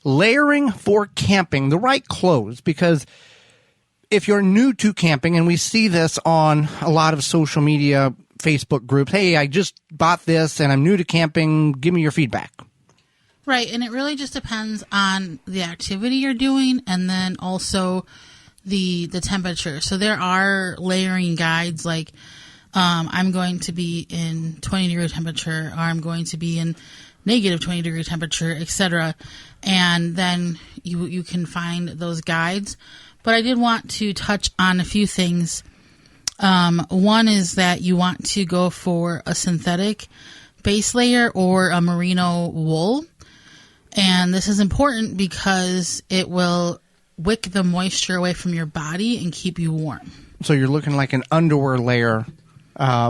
layering for camping, the right clothes, because if you're new to camping, and we see this on a lot of social media, Facebook groups, hey, I just bought this and I'm new to camping, give me your feedback. Right, and it really just depends on the activity you're doing and then also the temperature. So there are layering guides like I'm going to be in 20-degree temperature, or I'm going to be in negative 20-degree temperature, etc. And then you can find those guides. But I did want to touch on a few things. One is that you want to go for a synthetic base layer or a merino wool. And this is important because it will wick the moisture away from your body and keep you warm. So you're looking like an underwear layer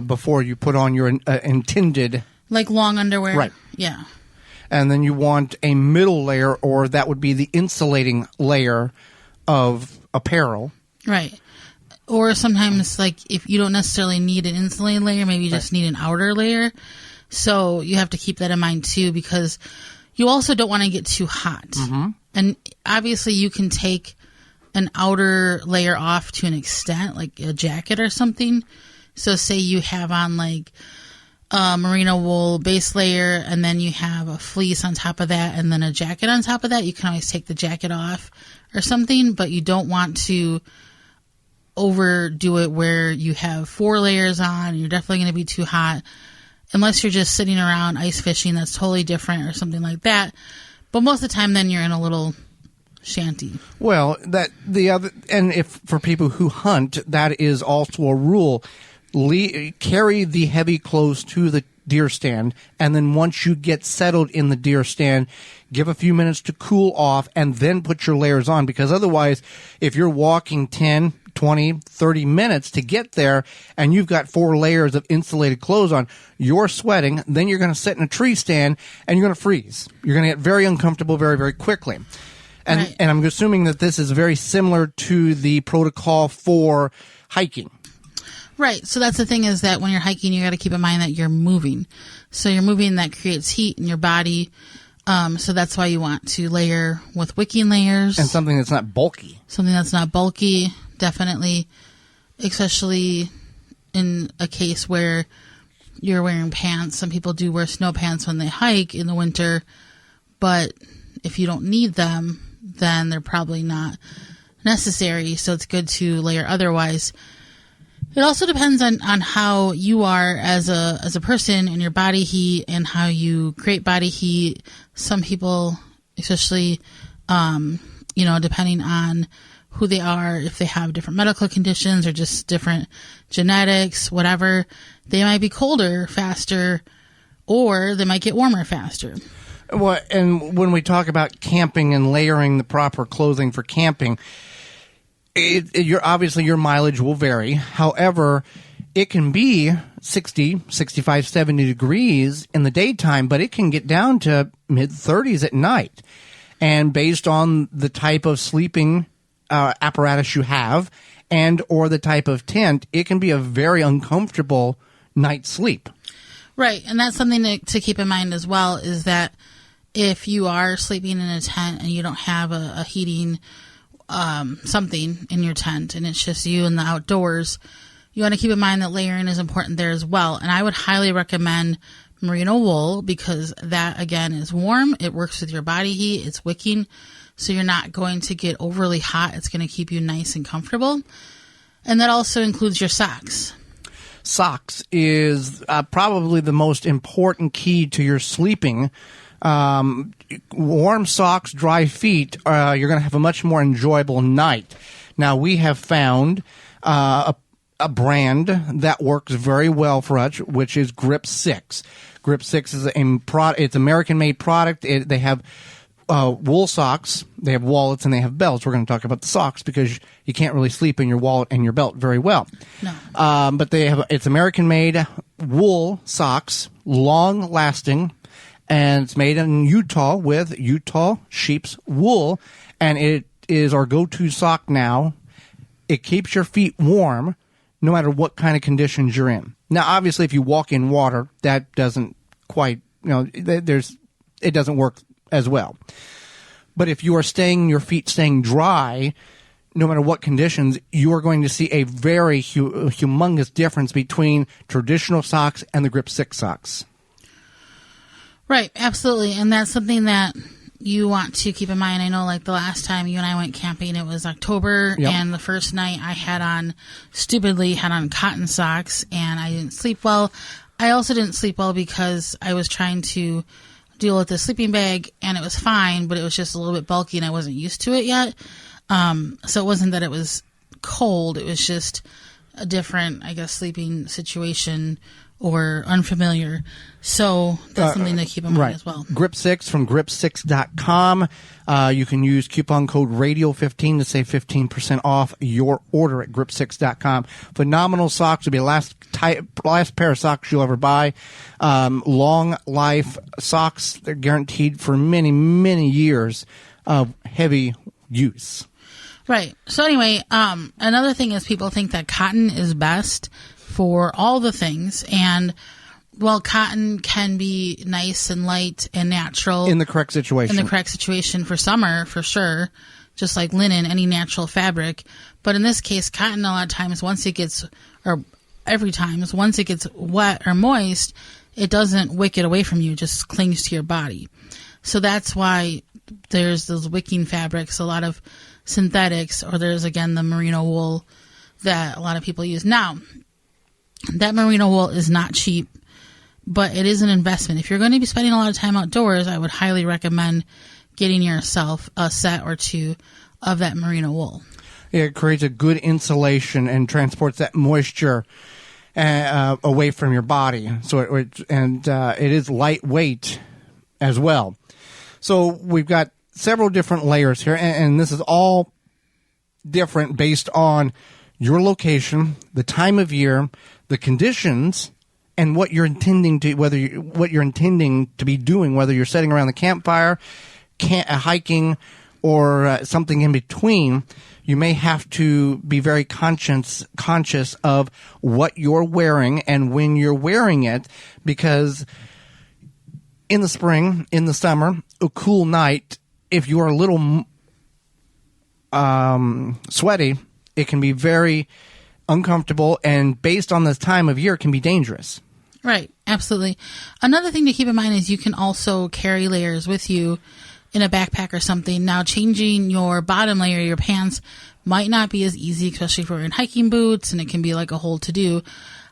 before you put on your intended... Like long underwear? Right. Yeah. And then you want a middle layer, or that would be the insulating layer of apparel. Right. Or sometimes, like, if you don't necessarily need an insulating layer, maybe you just need an outer layer. So you have to keep that in mind, too, because you also don't want to get too hot. Mm-hmm. And obviously you can take an outer layer off to an extent, like a jacket or something. So say you have on, like, a merino wool base layer, and then you have a fleece on top of that, and then a jacket on top of that. You can always take the jacket off or something, but you don't want to overdo it where you have 4 layers on and you're definitely going to be too hot, unless you're just sitting around ice fishing. That's totally different, or something like that. But most of the time then you're in a little shanty. Well, and if for people who hunt, that is also a rule. Carry the heavy clothes to the deer stand, and then once you get settled in the deer stand, give a few minutes to cool off and then put your layers on, because otherwise, if you're walking 10, 20, 30 minutes to get there and you've got 4 layers of insulated clothes on, you're sweating, then you're going to sit in a tree stand and you're going to freeze. You're going to get very uncomfortable very, very quickly. And, right. And I'm assuming that this is very similar to the protocol for hiking. Right. So that's the thing, is that when you're hiking, you got to keep in mind that you're moving. So you're moving, that creates heat in your body. So that's why you want to layer with wicking layers. And something that's not bulky. Something that's not bulky, definitely. Especially in a case where you're wearing pants. Some people do wear snow pants when they hike in the winter. But if you don't need them, then they're probably not necessary. So it's good to layer otherwise. It also depends on how you are as a person and your body heat and how you create body heat. Some people, especially, depending on who they are, if they have different medical conditions or just different genetics, whatever, they might be colder faster, or they might get warmer faster. Well, and when we talk about camping and layering the proper clothing for camping, obviously your mileage will vary. However, it can be 60, 65, 70 degrees in the daytime, but it can get down to mid-30s at night. And based on the type of sleeping apparatus you have and or the type of tent, it can be a very uncomfortable night's sleep. Right, and that's something to keep in mind as well, is that if you are sleeping in a tent and you don't have a heating something in your tent and it's just you in the outdoors, you want to keep in mind that layering is important there as well. And I would highly recommend merino wool, because that, again, is warm. It works with your body heat. It's wicking, so you're not going to get overly hot. It's going to keep you nice and comfortable. And that also includes your socks. Socks is probably the most important key to your sleeping. Warm socks, dry feet, you're going to have a much more enjoyable night. Now, we have found a brand that works very well for us, which is Grip 6. Grip 6 is it's American-made product. They have wool socks, they have wallets, and they have belts. We're going to talk about the socks because you can't really sleep in your wallet and your belt very well. No. But it's American-made wool socks, long-lasting, and it's made in Utah with Utah sheep's wool, and it is our go-to sock now. It keeps your feet warm no matter what kind of conditions you're in. Now, obviously, if you walk in water, that doesn't quite, it doesn't work as well. But if you are your feet staying dry, no matter what conditions, you are going to see a very humongous difference between traditional socks and the Grip 6 socks. Right, absolutely. And that's something that you want to keep in mind. I know, like, the last time you and I went camping, it was October, and the first night I had on cotton socks, and I didn't sleep well. I also didn't sleep well because I was trying to deal with the sleeping bag, and it was fine, but it was just a little bit bulky, and I wasn't used to it yet. So it wasn't that it was cold, it was just a different, I guess, sleeping situation or unfamiliar. So that's something to keep in mind as well. Grip 6 from grip6.com. You can use coupon code radio15 to save 15% off your order at grip6.com. Phenomenal socks. Will be the last pair of socks you'll ever buy. Long life socks. They're guaranteed for many, many years of heavy use. Right. So anyway, another thing is people think that cotton is best for all the things, and while cotton can be nice and light and natural in the correct situation for summer, for sure, just like linen, any natural fabric. But in this case, cotton, a lot of times, once it gets wet or moist, it doesn't wick it away from you, it just clings to your body. So that's why there's those wicking fabrics, a lot of synthetics, or there's, again, the merino wool that a lot of people use. Now, that merino wool is not cheap, but it is an investment. If you're going to be spending a lot of time outdoors, I would highly recommend getting yourself a set or two of that merino wool. It creates a good insulation and transports that moisture away from your body. So it is lightweight as well. So we've got several different layers here, and this is all different based on your location, the time of year, the conditions, and what you're intending to be doing, whether you're sitting around the campfire, hiking, or something in between. You may have to be very conscious of what you're wearing and when you're wearing it, because in the spring, in the summer, a cool night, if you're a little sweaty, it can be very uncomfortable, and based on this time of year, can be dangerous. Right, absolutely. Another thing to keep in mind is you can also carry layers with you in a backpack or something. Now, changing your bottom layer, your pants, might not be as easy, especially if you're in hiking boots, and it can be like a whole to-do.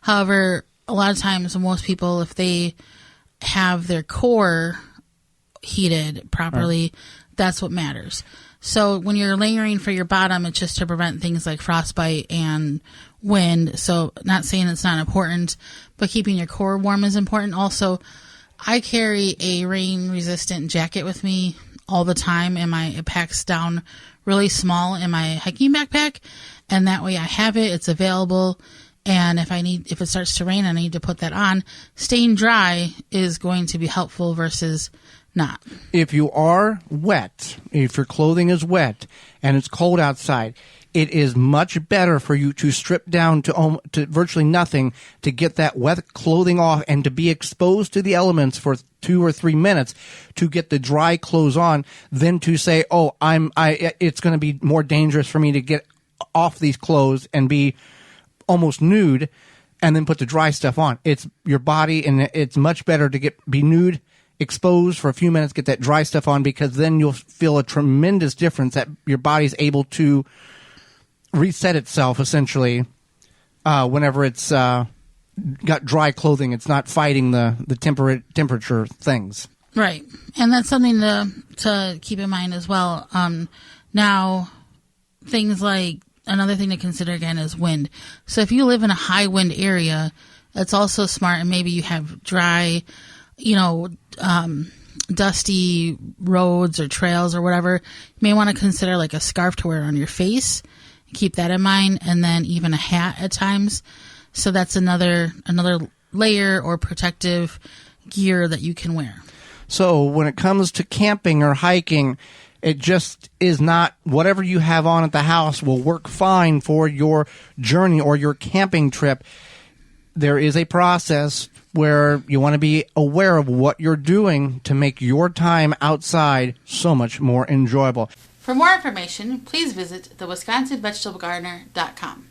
However, a lot of times, most people, if they have their core heated properly, that's what matters. So when you're layering for your bottom, it's just to prevent things like frostbite and wind. So not saying it's not important, but keeping your core warm is important. Also, I carry a rain-resistant jacket with me all the time, and it packs down really small in my hiking backpack, and that way I have it, it's available, and if it starts to rain and I need to put that on, staying dry is going to be helpful versus not. If you are wet, if your clothing is wet and it's cold outside, it is much better for you to strip down to virtually nothing to get that wet clothing off and to be exposed to the elements for 2 or 3 minutes to get the dry clothes on than to say, it's going to be more dangerous for me to get off these clothes and be almost nude and then put the dry stuff on. It's your body, and it's much better to be nude, exposed for a few minutes, get that dry stuff on, because then you'll feel a tremendous difference that your body's able to reset itself essentially whenever it's got dry clothing. It's not fighting the temperature things. Right. And that's something to keep in mind as well. Now, things like, another thing to consider again is wind. So if you live in a high wind area, it's also smart, and maybe you have dry, dusty roads or trails or whatever, you may want to consider like a scarf to wear on your face. Keep that in mind, and then even a hat at times. So that's another layer or protective gear that you can wear. So when it comes to camping or hiking, it just is not whatever you have on at the house will work fine for your journey or your camping trip. there is a process where you want to be aware of what you're doing to make your time outside so much more enjoyable. For more information, please visit thewisconsinvegetablegardener.com.